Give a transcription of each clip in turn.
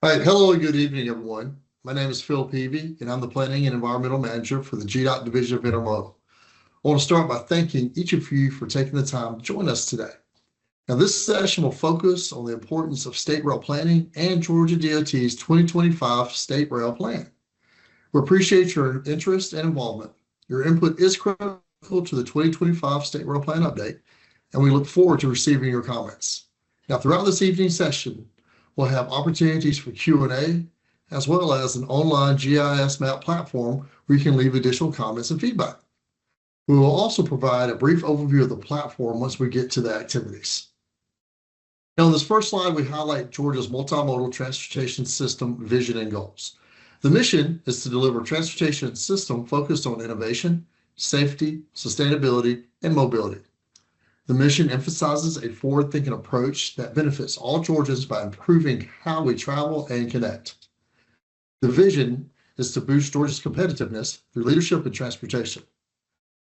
All right, hello and good evening, everyone. My name is Phil Peavy, and I'm the Planning and Environmental Manager for the GDOT Division of Intermodal. I want to start by thanking each of you for taking the time to join us today. Now, this session will focus on the importance of state rail planning and Georgia DOT's 2025 State Rail Plan. We appreciate your interest and involvement. Your input is critical to the 2025 State Rail Plan update, and we look forward to receiving your comments. Now, throughout this evening's session, we'll have opportunities for Q&A, as well as an online GIS map platform where you can leave additional comments and feedback. We will also provide a brief overview of the platform once we get to the activities. Now, on this first slide, we highlight Georgia's multimodal transportation system vision and goals. The mission is to deliver a transportation system focused on innovation, safety, sustainability, and mobility. The mission emphasizes a forward-thinking approach that benefits all Georgians by improving how we travel and connect. The vision is to boost Georgia's competitiveness through leadership in transportation.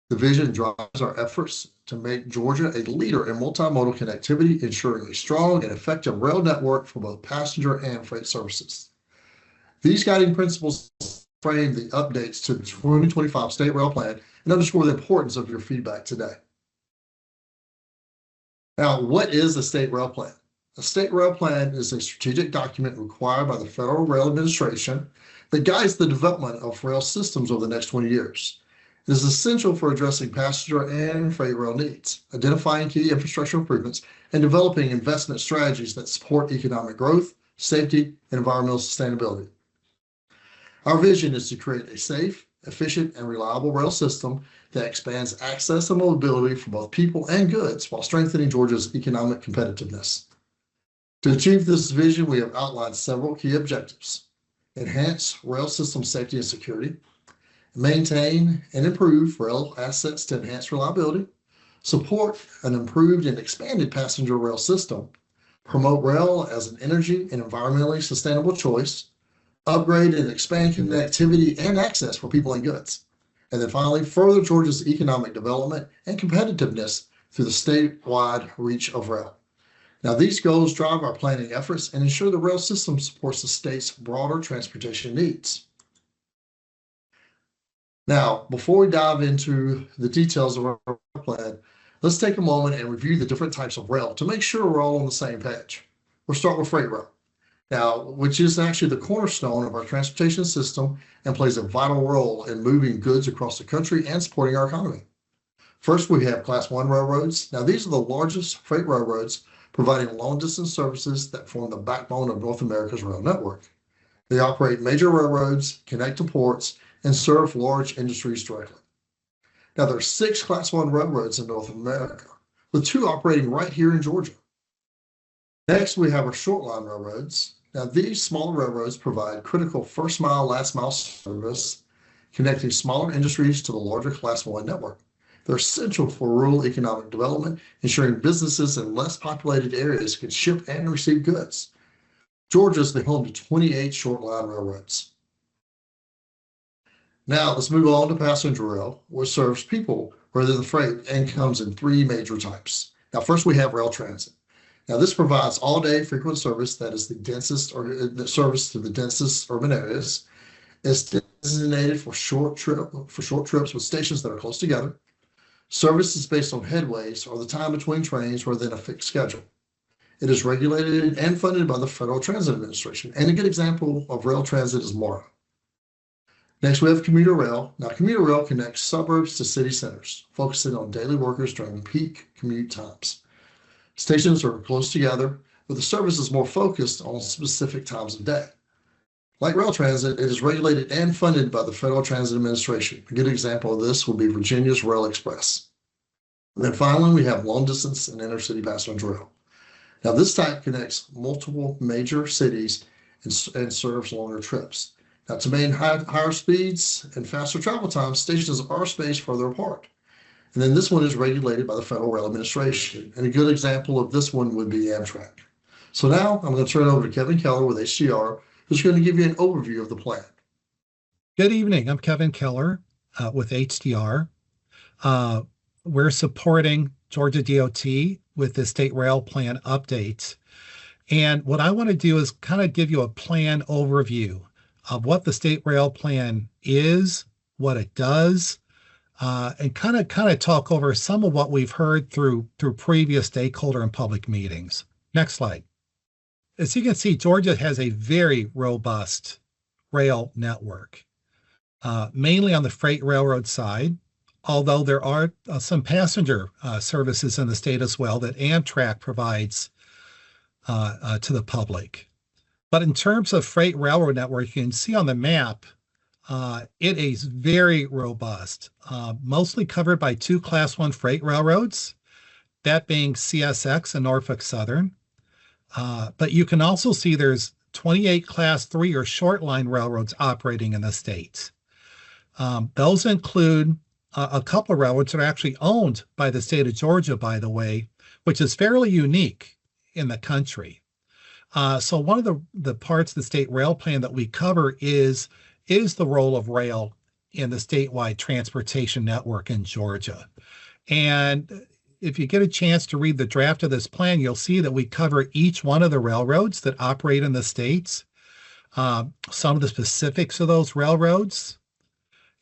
The vision drives our efforts to make Georgia a leader in multimodal connectivity, ensuring a strong and effective rail network for both passenger and freight services. These guiding principles frame the updates to the 2025 State Rail Plan and underscore the importance of your feedback today. Now, what is a state rail plan? A state rail plan is a strategic document required by the Federal Rail Administration that guides the development of rail systems over the next 20 years. It is essential for addressing passenger and freight rail needs, identifying key infrastructure improvements, and developing investment strategies that support economic growth, safety, and environmental sustainability. Our vision is to create a safe, efficient, and reliable rail system that expands access and mobility for both people and goods while strengthening Georgia's economic competitiveness. To achieve this vision, we have outlined several key objectives: enhance rail system safety and security, maintain and improve rail assets to enhance reliability, support an improved and expanded passenger rail system, promote rail as an energy and environmentally sustainable choice, upgrade and expand connectivity and access for people and goods. And then finally, further Georgia's economic development and competitiveness through the statewide reach of rail. Now, these goals drive our planning efforts and ensure the rail system supports the state's broader transportation needs. Now, before we dive into the details of our plan, let's take a moment and review the different types of rail to make sure we're all on the same page. We'll start with freight rail. Now, which is actually the cornerstone of our transportation system and plays a vital role in moving goods across the country and supporting our economy. First, we have Class 1 railroads. Now, these are the largest freight railroads providing long-distance services that form the backbone of North America's rail network. They operate major railroads, connect to ports, and serve large industries directly. Now, there are 6 Class 1 railroads in North America, with 2 operating right here in Georgia. Next, we have our short line railroads. Now, these smaller railroads provide critical first mile, last mile service, connecting smaller industries to the larger Class 1 network. They're essential for rural economic development, ensuring businesses in less populated areas can ship and receive goods. Georgia is the home to 28 short line railroads. Now, let's move on to passenger rail, which serves people rather than freight and comes in 3 major types. Now, first we have rail transit. Now, this provides all-day frequent service that is the densest or the service to the densest urban areas. It's designated for short trips with stations that are close together. Service is based on headways or the time between trains rather than a fixed schedule. It is regulated and funded by the Federal Transit Administration, and a good example of rail transit is MORA. Next, we have commuter rail. Now, commuter rail connects suburbs to city centers, focusing on daily workers during peak commute times. Stations are close together, but the service is more focused on specific times of day. Like rail transit, it is regulated and funded by the Federal Transit Administration. A good example of this would be Virginia's Rail Express. And then finally, we have long distance and intercity passenger rail. Now, this type connects multiple major cities and serves longer trips. Now, to maintain higher speeds and faster travel times, stations are spaced further apart. And then this one is regulated by the Federal Rail Administration. And a good example of this one would be Amtrak. So now I'm going to turn it over to Kevin Keller with HDR, who's going to give you an overview of the plan. Good evening. I'm Kevin Keller with HDR. We're supporting Georgia DOT with the State Rail Plan updates. And what I want to do is kind of give you a plan overview of what the state rail plan is, what it does, and kind of talk over some of what we've heard through previous stakeholder and public meetings. Next slide. As you can see, Georgia has a very robust rail network, mainly on the freight railroad side, although there are some passenger services in the state as well that Amtrak provides to the public. But in terms of freight railroad network, you can see on the map, it is very robust, mostly covered by two Class 1 freight railroads, that being CSX and Norfolk Southern. But you can also see there's 28 Class 3 or short line railroads operating in the state. Those include a couple of railroads that are actually owned by the state of Georgia, by the way, which is fairly unique in the country. So one of the parts of the state rail plan that we cover is the role of rail in the statewide transportation network in Georgia. And if you get a chance to read the draft of this plan, you'll see that we cover each one of the railroads that operate in the states, some of the specifics of those railroads.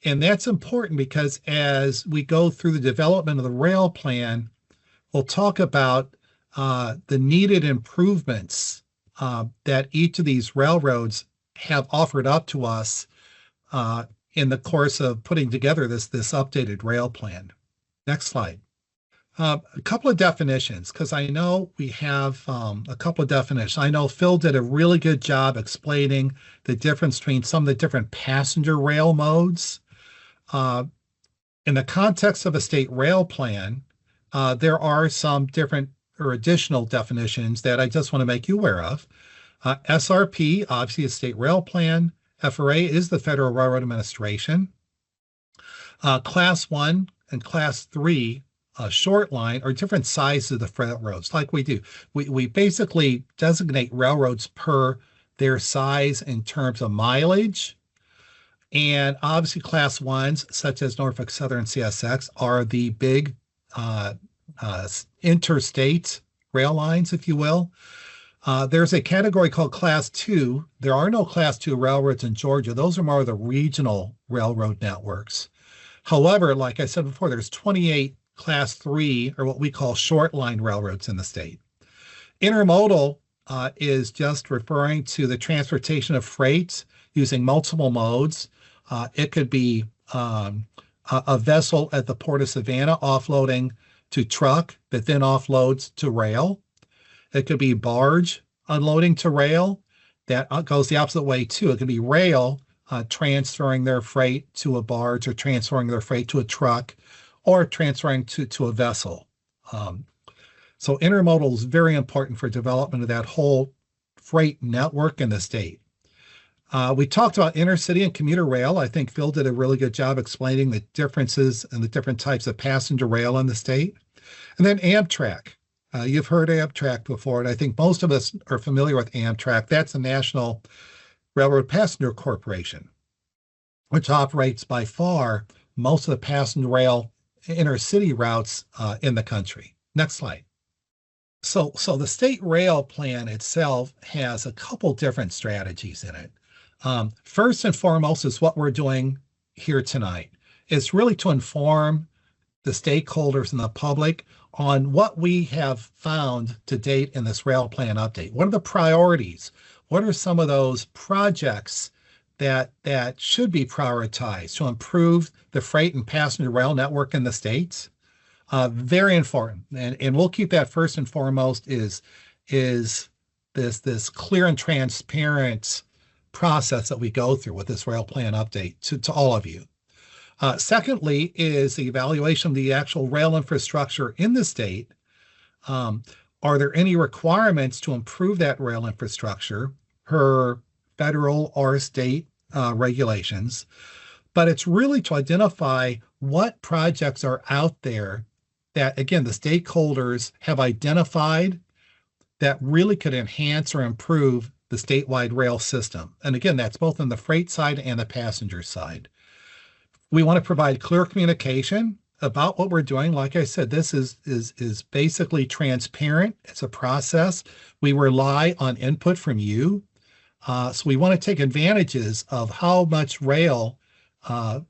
And that's important because as we go through the development of the rail plan, we'll talk about the needed improvements that each of these railroads have offered up to us in the course of putting together this updated rail plan. Next slide. A couple of definitions, because I know we have a couple of definitions. I know Phil did a really good job explaining the difference between some of the different passenger rail modes. In the context of a state rail plan, there are some different or additional definitions that I just want to make you aware of. SRP, obviously a state rail plan. FRA is the Federal Railroad Administration. Class 1 and Class 3 short line are different sizes of the railroads, like we do. We basically designate railroads per their size in terms of mileage. And obviously Class 1s, such as Norfolk Southern CSX, are the big interstate rail lines, if you will. There's a category called Class 2. There are no Class 2 railroads in Georgia. Those are more of the regional railroad networks. However, like I said before, there's 28 Class 3, or what we call short line railroads in the state. Intermodal is just referring to the transportation of freight using multiple modes. It could be a vessel at the Port of Savannah offloading to truck that then offloads to rail. It could be barge unloading to rail. That goes the opposite way too. It could be rail transferring their freight to a barge, or transferring their freight to a truck, or transferring to a vessel. So intermodal is very important for development of that whole freight network in the state. We talked about intercity and commuter rail. I think Phil did a really good job explaining the differences and the different types of passenger rail in the state. And then Amtrak. You've heard Amtrak before, and I think most of us are familiar with Amtrak. That's the National Railroad Passenger Corporation, which operates by far most of the passenger rail intercity routes in the country. Next slide. So the state rail plan itself has a couple different strategies in it. First and foremost is what we're doing here tonight. It's really to inform the stakeholders and the public on what we have found to date in this rail plan update. What are the priorities? What are some of those projects that should be prioritized to improve the freight and passenger rail network in the states? Very important. And we'll keep that first and foremost is this clear and transparent process that we go through with this rail plan update to all of you. Secondly is the evaluation of the actual rail infrastructure in the state. Are there any requirements to improve that rail infrastructure per federal or state regulations? But it's really to identify what projects are out there that, again, the stakeholders have identified that really could enhance or improve the statewide rail system. And again, that's both on the freight side and the passenger side. We want to provide clear communication about what we're doing. Like I said, this is basically transparent. It's a process. We rely on input from you. So we want to take advantages of how much rail uh,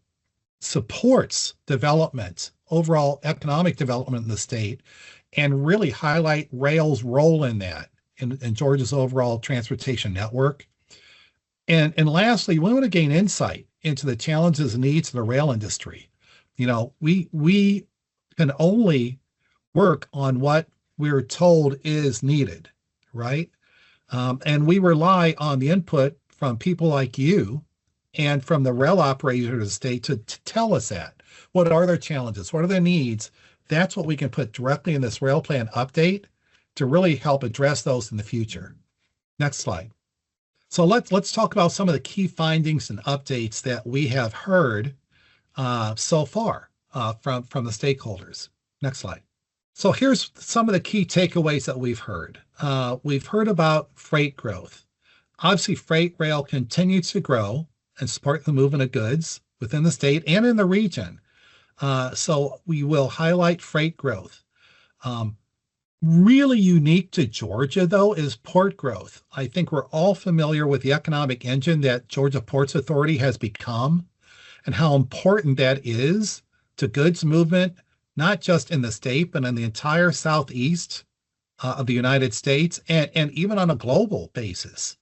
supports development, overall economic development in the state, and really highlight rail's role in that, in Georgia's overall transportation network. And lastly, we want to gain insight into the challenges and needs of the rail industry. We can only work on what we're told is needed, right? And we rely on the input from people like you and from the rail operators of the state to tell us that. What are their challenges? What are their needs? That's what we can put directly in this rail plan update to really help address those in the future. Next slide. So let's talk about some of the key findings and updates that we have heard so far from the stakeholders. Next slide. So here's some of the key takeaways that we've heard. We've heard about freight growth. Obviously, freight rail continues to grow and support the movement of goods within the state and in the region. So we will highlight freight growth. Really unique to Georgia, though, is port growth. I think we're all familiar with the economic engine that Georgia Ports Authority has become and how important that is to goods movement, not just in the state, but in the entire southeast of the United States and even on a global basis.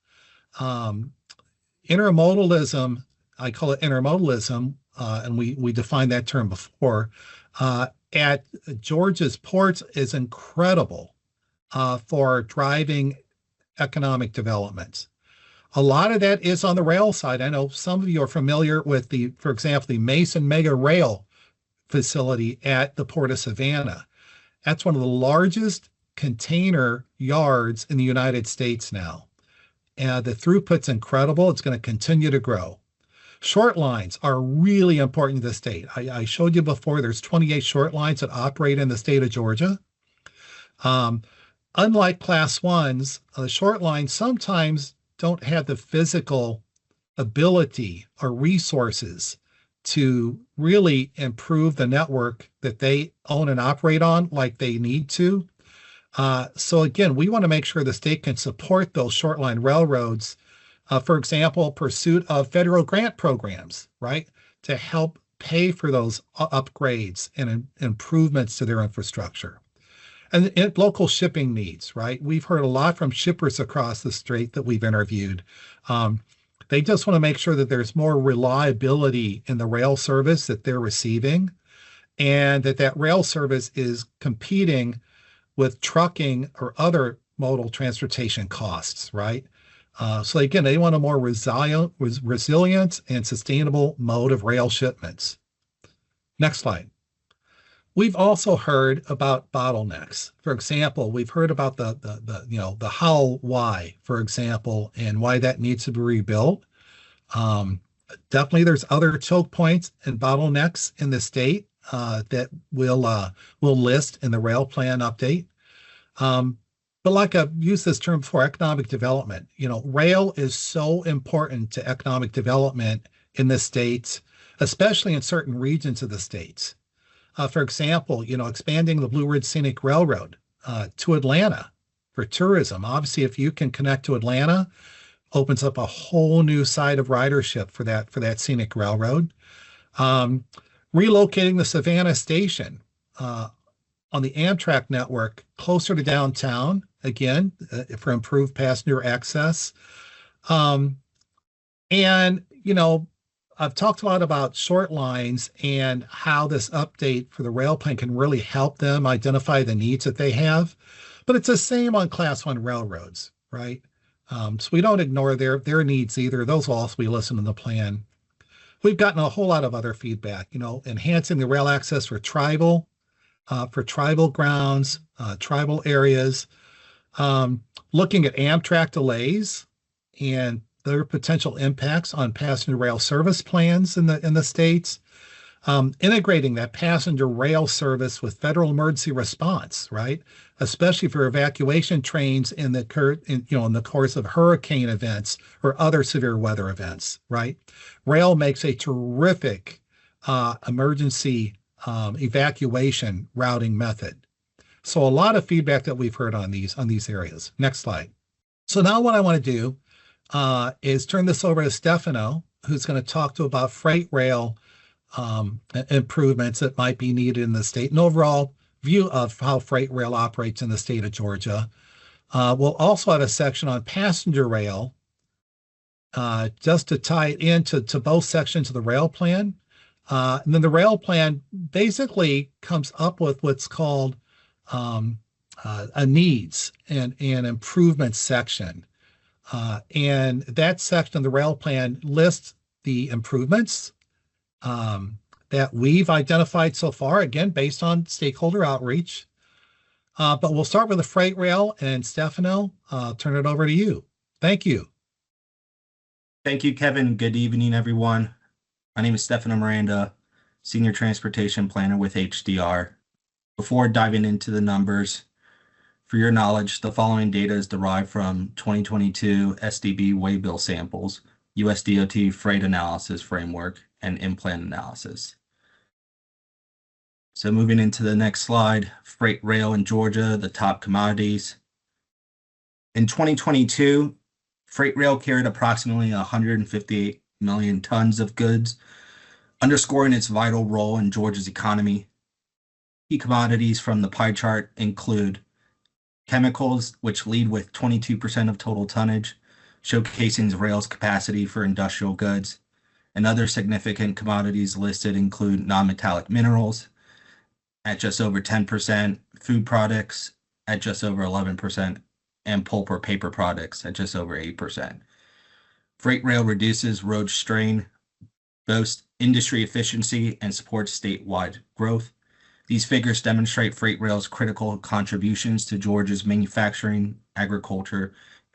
Intermodalism, I call it intermodalism, and we defined that term before, at Georgia's ports is incredible for driving economic development. A lot of that is on the rail side. I know some of you are familiar with for example, the Mason Mega Rail facility at the Port of Savannah. That's one of the largest container yards in the United States now. And the throughput's incredible. It's going to continue to grow. Short lines are really important to the state. I showed you before, there's 28 short lines that operate in the state of Georgia. Unlike class ones, the short lines sometimes don't have the physical ability or resources to really improve the network that they own and operate on like they need to. So again, we want to make sure the state can support those short line railroads. For example, pursuit of federal grant programs, right, to help pay for those upgrades and improvements to their infrastructure. And local shipping needs, right? We've heard a lot from shippers across the strait that we've interviewed. They just want to make sure that there's more reliability in the rail service that they're receiving and that rail service is competing with trucking or other modal transportation costs, right? So again, they want a more resilient and sustainable mode of rail shipments. Next slide. We've also heard about bottlenecks. For example, we've heard about the how, why, for example, and why that needs to be rebuilt. Definitely, there's other choke points and bottlenecks in the state that we'll list in the rail plan update. But like I've used this term before, economic development, rail is so important to economic development in the states, especially in certain regions of the states. For example, expanding the Blue Ridge Scenic Railroad to Atlanta for tourism. Obviously, if you can connect to Atlanta, opens up a whole new side of ridership for that scenic railroad. Relocating the Savannah station on the Amtrak network closer to downtown, again, for improved passenger access. And, I've talked a lot about short lines and how this update for the rail plan can really help them identify the needs that they have. But it's the same on class one railroads, right? So we don't ignore their needs either. Those will also be listed in the plan. We've gotten a whole lot of other feedback, enhancing the rail access for tribal grounds, tribal areas, looking at Amtrak delays and their potential impacts on passenger rail service plans in the states, integrating that passenger rail service with federal emergency response, right? Especially for evacuation trains in the course of hurricane events or other severe weather events, right? Rail makes a terrific emergency evacuation routing method. So a lot of feedback that we've heard on these areas. Next slide. So now what I want to do is turn this over to Stefano, who's going to talk to about freight rail improvements that might be needed in the state, an overall view of how freight rail operates in the state of Georgia. We'll also have a section on passenger rail, just to tie it into both sections of the rail plan. And then the rail plan basically comes up with what's called a needs and improvement section. And that section of the rail plan lists the improvements that we've identified so far, again, based on stakeholder outreach. But we'll start with the freight rail, and Stefano, I'll turn it over to you. Thank you. Thank you, Kevin. Good evening, everyone. My name is Stefano Miranda, Senior Transportation Planner with HDR. Before diving into the numbers, for your knowledge, the following data is derived from 2022 SDB waybill samples, USDOT freight analysis framework, and in-plan analysis. So moving into the next slide, freight rail in Georgia, the top commodities. In 2022, freight rail carried approximately 158 million tons of goods, underscoring its vital role in Georgia's economy. Key commodities from the pie chart include chemicals, which lead with 22% of total tonnage, showcasing rail's capacity for industrial goods. And other significant commodities listed include non-metallic minerals at just over 10%, food products at just over 11%, and pulp or paper products at just over 8%. Freight rail reduces road strain, boasts industry efficiency, and supports statewide growth. These figures demonstrate freight rail's critical contributions to Georgia's manufacturing, agriculture,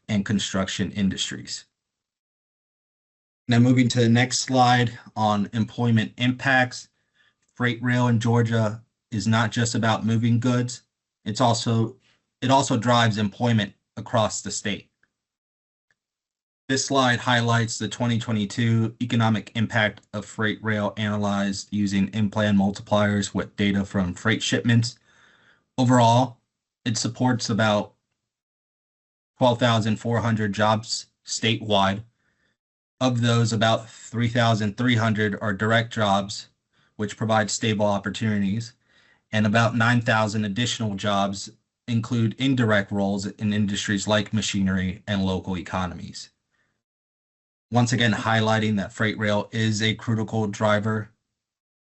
and construction industries. Now moving to the next slide on employment impacts. Freight rail in Georgia is not just about moving goods. It also drives employment across the state. This slide highlights the 2022 economic impact of freight rail analyzed using in-plan multipliers with data from freight shipments. Overall, it supports about 12,400 jobs statewide. Of those, about 3,300 are direct jobs, which provide stable opportunities, and about 9,000 additional jobs include indirect roles in industries like machinery and local economies. Once again, highlighting that freight rail is a critical driver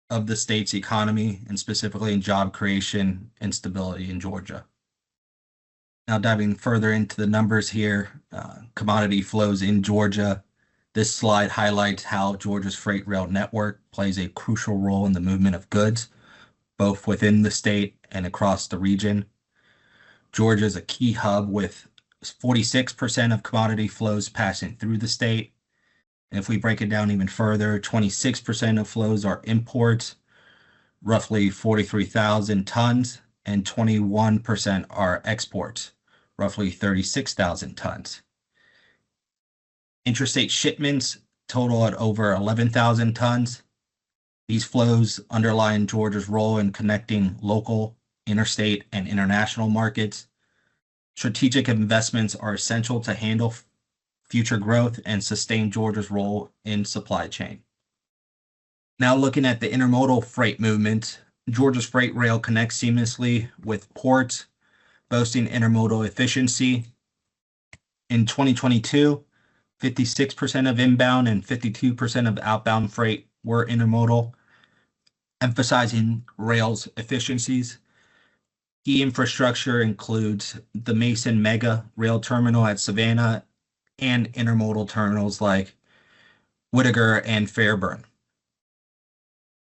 of the state's economy, and specifically in job creation and stability in Georgia. Now diving further into the numbers here, commodity flows in Georgia. This slide highlights how Georgia's freight rail network plays a crucial role in the movement of goods, both within the state and across the region. Georgia is a key hub with 46% of commodity flows passing through the state. And if we break it down even further, 26% of flows are imports, roughly 43,000 tons, and 21% are exports, roughly 36,000 tons. Interstate shipments total at over 11,000 tons. These flows underline Georgia's role in connecting local, interstate, and international markets. Strategic investments are essential to handle future growth and sustain Georgia's role in supply chain. Now looking at the intermodal freight movement, Georgia's freight rail connects seamlessly with ports, boasting intermodal efficiency. In 2022, 56% of inbound and 52% of outbound freight were intermodal, emphasizing rail's efficiencies. Key infrastructure includes the Mason Mega Rail Terminal at Savannah and intermodal terminals like Whittaker and Fairburn.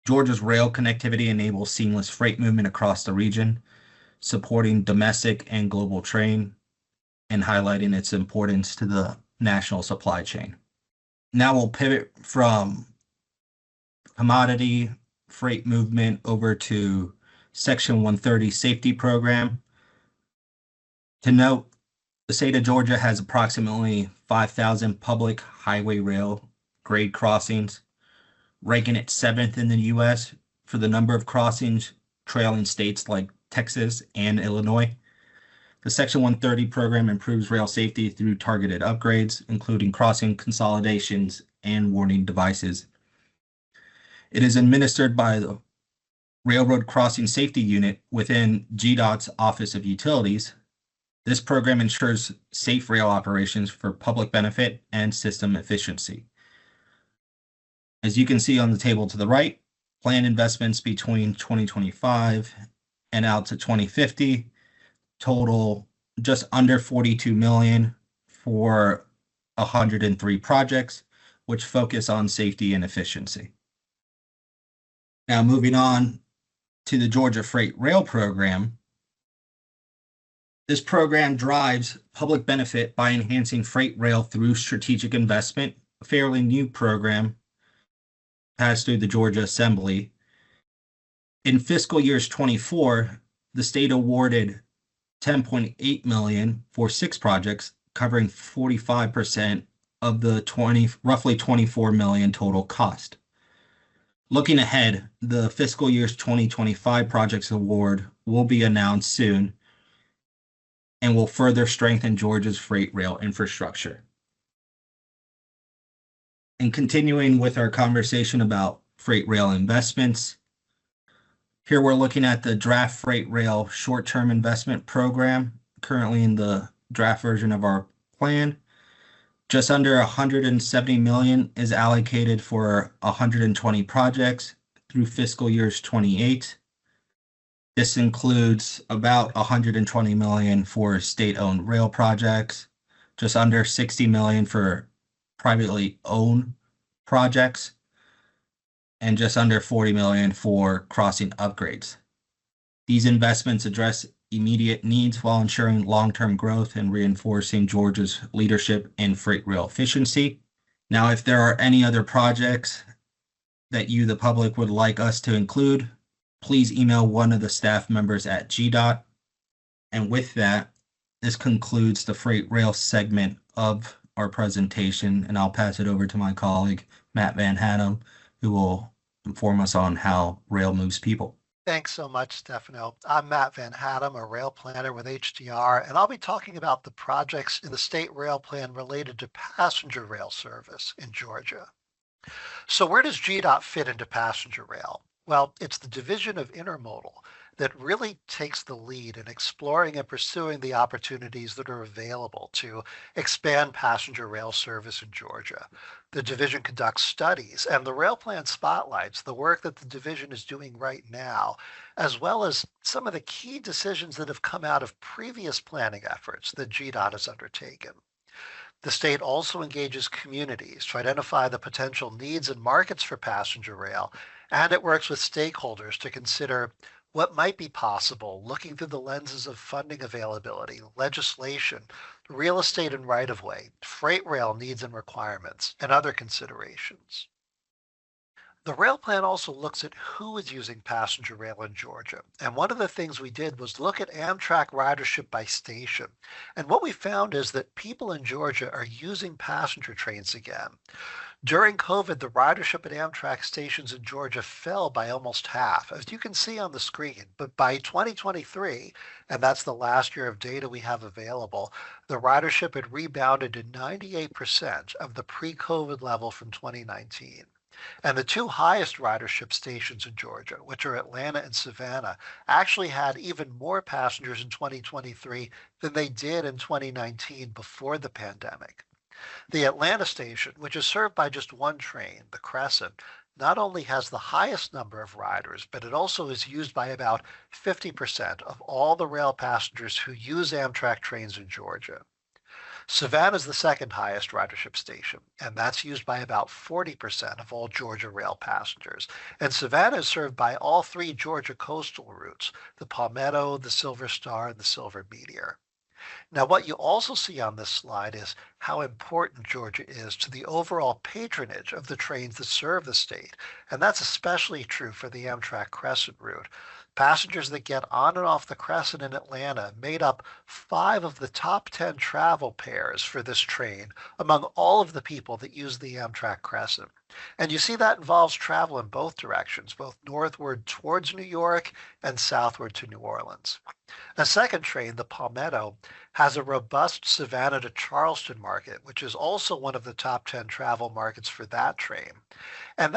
Georgia's rail connectivity enables seamless freight movement across the region, supporting domestic and global trade and highlighting its importance to the national supply chain. Now we'll pivot from commodity freight movement over to Section 130 safety program. To note, the state of Georgia has approximately 5,000 public highway rail grade crossings, ranking it 7th in the U.S. for the number of crossings trailing states like Texas and Illinois. The Section 130 program improves rail safety through targeted upgrades, including crossing consolidations and warning devices. It is administered by the Railroad Crossing Safety Unit within GDOT's Office of Utilities. This program ensures safe rail operations for public benefit and system efficiency. As you can see on the table to the right, planned investments between 2025 and out to 2050 total just under 42 million for 103 projects, which focus on safety and efficiency. Now moving on to the Georgia Freight Rail Program. This program drives public benefit by enhancing freight rail through strategic investment, a fairly new program passed through the Georgia Assembly. In fiscal years 24, the state awarded $10.8 million for 6 projects, covering 45% of the roughly $24 million total cost. Looking ahead, the fiscal year's 2025 projects award will be announced soon and will further strengthen Georgia's freight rail infrastructure. And continuing with our conversation about freight rail investments, here we're looking at the draft freight rail short-term investment program, currently in the draft version of our plan. Just under 170 million is allocated for 120 projects through fiscal years 28. This includes about 120 million for state-owned rail projects, just under 60 million for privately owned projects, and just under 40 million for crossing upgrades. These investments address immediate needs while ensuring long-term growth and reinforcing Georgia's leadership in freight rail efficiency. Now, if there are any other projects that you, the public, would like us to include, please email one of the staff members at GDOT. And with that, this concludes the freight rail segment of our presentation, and I'll pass it over to my colleague, Matt Van Hattem, who will inform us on how rail moves people. Thanks so much, Stefano. I'm Matt Van Hattem, a rail planner with HDR, and I'll be talking about the projects in the state rail plan related to passenger rail service in Georgia. So where does GDOT fit into passenger rail? Well, it's the division of intermodal that really takes the lead in exploring and pursuing the opportunities that are available to expand passenger rail service in Georgia. The division conducts studies, and the rail plan spotlights the work that the division is doing right now, as well as some of the key decisions that have come out of previous planning efforts that GDOT has undertaken. The state also engages communities to identify the potential needs and markets for passenger rail, and it works with stakeholders to consider what might be possible looking through the lenses of funding availability, legislation, real estate and right-of-way, freight rail needs and requirements, and other considerations. The rail plan also looks at who is using passenger rail in Georgia. And one of the things we did was look at Amtrak ridership by station. And what we found is that people in Georgia are using passenger trains again. During COVID, the ridership at Amtrak stations in Georgia fell by almost half, as you can see on the screen. But by 2023, and that's the last year of data we have available, the ridership had rebounded to 98% of the pre-COVID level from 2019. And the 2 highest ridership stations in Georgia, which are Atlanta and Savannah, actually had even more passengers in 2023 than they did in 2019 before the pandemic. The Atlanta station, which is served by just one train, the Crescent, not only has the highest number of riders, but it also is used by about 50% of all the rail passengers who use Amtrak trains in Georgia. Savannah is the second highest ridership station, and that's used by about 40% of all Georgia rail passengers. And Savannah is served by all 3 Georgia coastal routes, the Palmetto, the Silver Star, and the Silver Meteor. Now, what you also see on this slide is how important Georgia is to the overall patronage of the trains that serve the state. And that's especially true for the Amtrak Crescent route. Passengers that get on and off the Crescent in Atlanta made up 5 of the top 10 travel pairs for this train among all of the people that use the Amtrak Crescent. And you see that involves travel in both directions, both northward towards New York and southward to New Orleans. A second train, the Palmetto, has a robust Savannah to Charleston market, which is also one of the top 10 travel markets for that train. And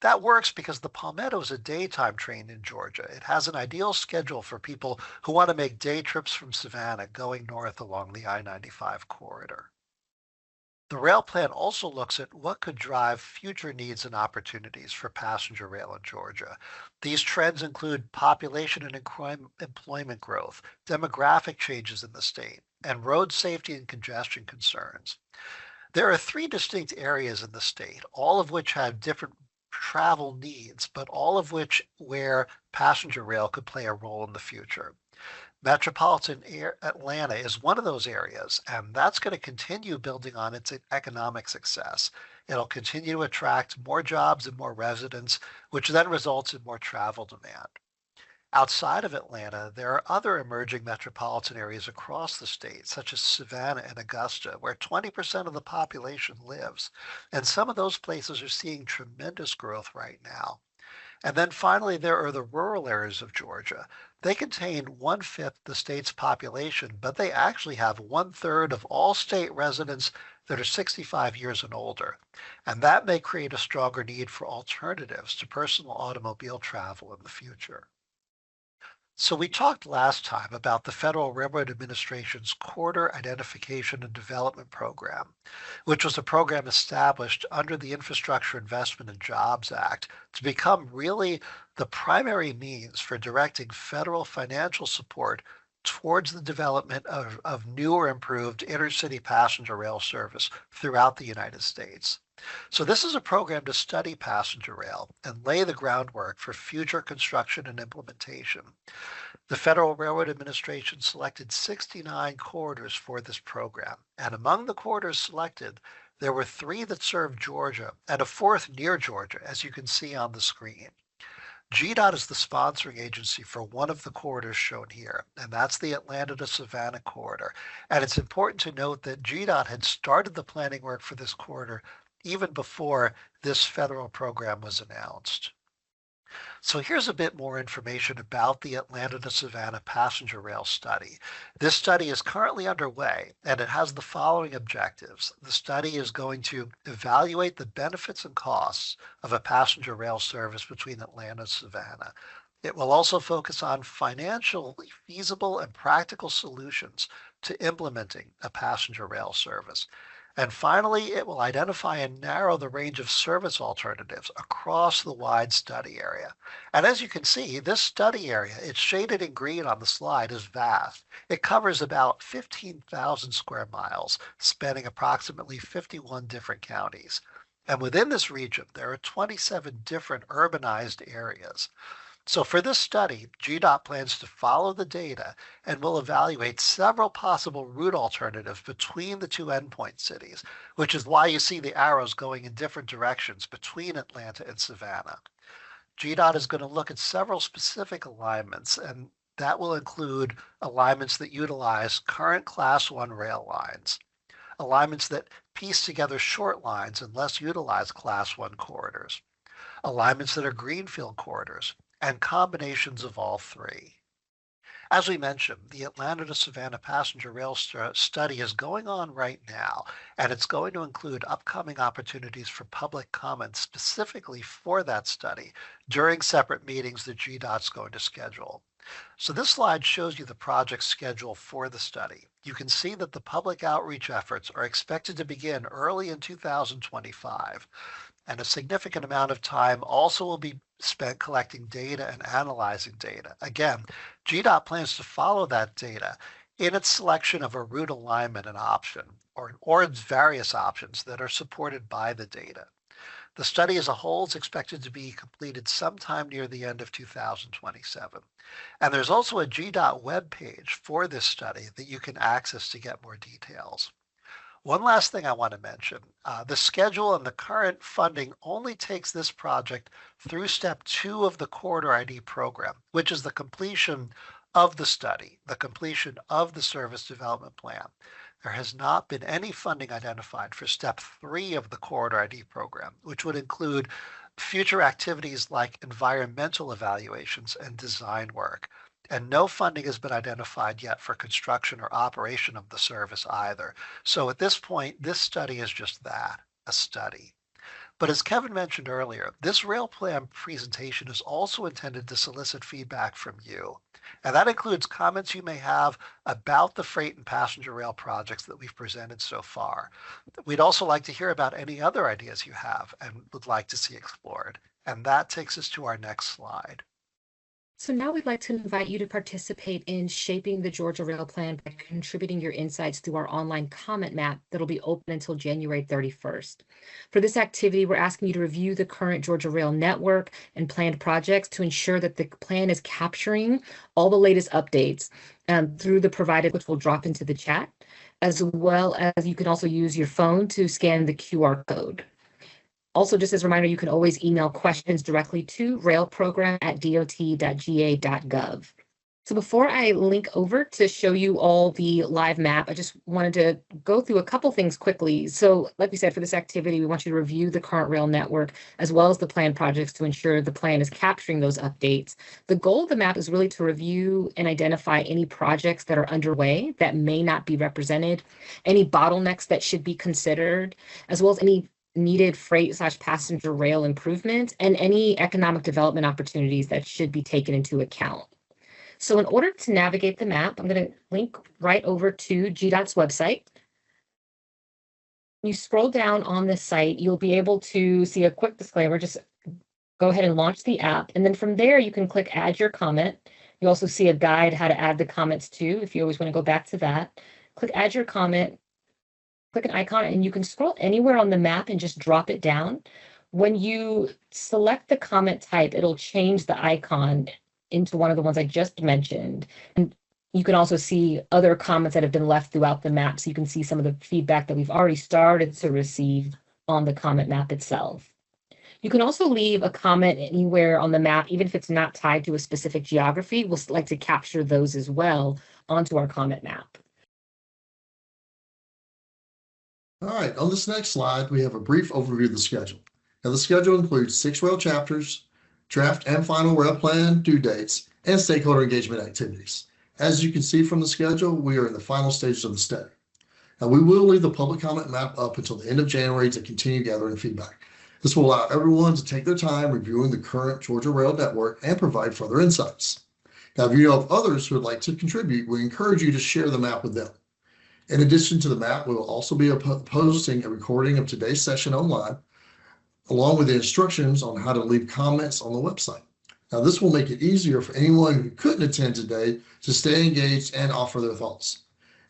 that works because the Palmetto is a daytime train in Georgia. It has an ideal schedule for people who want to make day trips from Savannah going north along the I-95 corridor. The rail plan also looks at what could drive future needs and opportunities for passenger rail in Georgia. These trends include population and employment growth, demographic changes in the state, and road safety and congestion concerns. There are 3 distinct areas in the state, all of which have different travel needs, but all of which where passenger rail could play a role in the future. Metropolitan Atlanta is one of those areas, and that's going to continue building on its economic success. It'll continue to attract more jobs and more residents, which then results in more travel demand. Outside of Atlanta, there are other emerging metropolitan areas across the state, such as Savannah and Augusta, where 20% of the population lives. And some of those places are seeing tremendous growth right now. And then finally, there are the rural areas of Georgia. They contain 1/5 the state's population, but they actually have 1/3 of all state residents that are 65 years and older. And that may create a stronger need for alternatives to personal automobile travel in the future. So we talked last time about the Federal Railroad Administration's Corridor Identification and Development Program, which was a program established under the Infrastructure Investment and Jobs Act to become really the primary means for directing federal financial support towards the development of new or improved intercity passenger rail service throughout the United States. So this is a program to study passenger rail and lay the groundwork for future construction and implementation. The Federal Railroad Administration selected 69 corridors for this program, and among the corridors selected, there were 3 that served Georgia and a 4th near Georgia, as you can see on the screen. GDOT is the sponsoring agency for one of the corridors shown here, and that's the Atlanta to Savannah corridor. And it's important to note that GDOT had started the planning work for this corridor even before this federal program was announced. So here's a bit more information about the Atlanta to Savannah passenger rail study. This study is currently underway, and it has the following objectives. The study is going to evaluate the benefits and costs of a passenger rail service between Atlanta and Savannah. It will also focus on financially feasible and practical solutions to implementing a passenger rail service. And finally, it will identify and narrow the range of service alternatives across the wide study area. And as you can see, this study area, it's shaded in green on the slide, is vast. It covers about 15,000 square miles, spanning approximately 51 different counties. And within this region, there are 27 different urbanized areas. So for this study, GDOT plans to follow the data and will evaluate several possible route alternatives between the 2 endpoint cities, which is why you see the arrows going in different directions between Atlanta and Savannah. GDOT is going to look at several specific alignments, and that will include alignments that utilize current Class 1 rail lines, alignments that piece together short lines and less utilized Class 1 corridors, alignments that are greenfield corridors, and combinations of all 3. As we mentioned, the Atlanta to Savannah passenger rail study is going on right now, and it's going to include upcoming opportunities for public comment specifically for that study during separate meetings that GDOT's going to schedule. So this slide shows you the project schedule for the study. You can see that the public outreach efforts are expected to begin early in 2025. And a significant amount of time also will be spent collecting data and analyzing data. Again, GDOT plans to follow that data in its selection of a route alignment and option, or its various options that are supported by the data. The study as a whole is expected to be completed sometime near the end of 2027. And there's also a GDOT webpage for this study that you can access to get more details. One last thing I want to mention, the schedule and the current funding only takes this project through step 2 of the Corridor ID program, which is the completion of the study, the completion of the service development plan. There has not been any funding identified for step 3 of the Corridor ID program, which would include future activities like environmental evaluations and design work. And no funding has been identified yet for construction or operation of the service either. So at this point, this study is just that, a study. But as Kevin mentioned earlier, this rail plan presentation is also intended to solicit feedback from you. And that includes comments you may have about the freight and passenger rail projects that we've presented so far. We'd also like to hear about any other ideas you have and would like to see explored. And that takes us to our next slide. So now we'd like to invite you to participate in shaping the Georgia Rail Plan by contributing your insights through our online comment map that'll be open until January 31st. For this activity, we're asking you to review the current Georgia Rail network and planned projects to ensure that the plan is capturing all the latest updates through the provided, which will drop into the chat, as well as you can also use your phone to scan the QR code. Also, just as a reminder, you can always email questions directly to railprogram@dot.ga.gov. So before I link over to show you all the live map, I just wanted to go through a couple things quickly. So like we said, for this activity, we want you to review the current rail network as well as the planned projects to ensure the plan is capturing those updates. The goal of the map is really to review and identify any projects that are underway that may not be represented, any bottlenecks that should be considered, as well as any needed freight/passenger rail improvements and any economic development opportunities that should be taken into account. So in order to navigate the map, I'm going to link right over to GDOT's website. You scroll down on this site, you'll be able to see a quick disclaimer. Just go ahead and launch the app. And then from there, you can click add your comment. You also see a guide how to add the comments to, if you always want to go back to that. Click add your comment. Click an icon and you can scroll anywhere on the map and just drop it down. When you select the comment type, it'll change the icon into one of the ones I just mentioned. And you can also see other comments that have been left throughout the map. So you can see some of the feedback that we've already started to receive on the comment map itself. You can also leave a comment anywhere on the map, even if it's not tied to a specific geography. We'll like to capture those as well onto our comment map. All right, on this next slide, we have a brief overview of the schedule. Now, the schedule includes 6 rail chapters, draft and final rail plan due dates, and stakeholder engagement activities. As you can see from the schedule, we are in the final stages of the study. Now, we will leave the public comment map up until the end of January to continue gathering feedback. This will allow everyone to take their time reviewing the current Georgia Rail network and provide further insights. Now, if you know of others who would like to contribute, we encourage you to share the map with them. In addition to the map, we will also be posting a recording of today's session online, along with the instructions on how to leave comments on the website. Now, this will make it easier for anyone who couldn't attend today to stay engaged and offer their thoughts.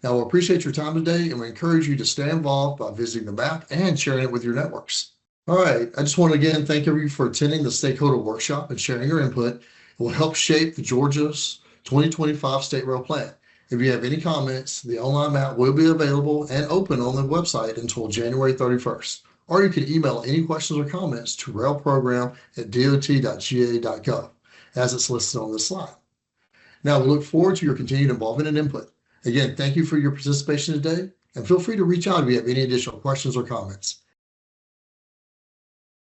Now, we appreciate your time today, and we encourage you to stay involved by visiting the map and sharing it with your networks. All right, I just want to again thank you for attending the Stakeholder Workshop and sharing your input. It will help shape the Georgia's 2025 State Rail Plan. If you have any comments, the online map will be available and open on the website until January 31st. Or you can email any questions or comments to railprogram@dot.ga.gov, as it's listed on this slide. Now, we look forward to your continued involvement and input. Again, thank you for your participation today, and feel free to reach out if you have any additional questions or comments.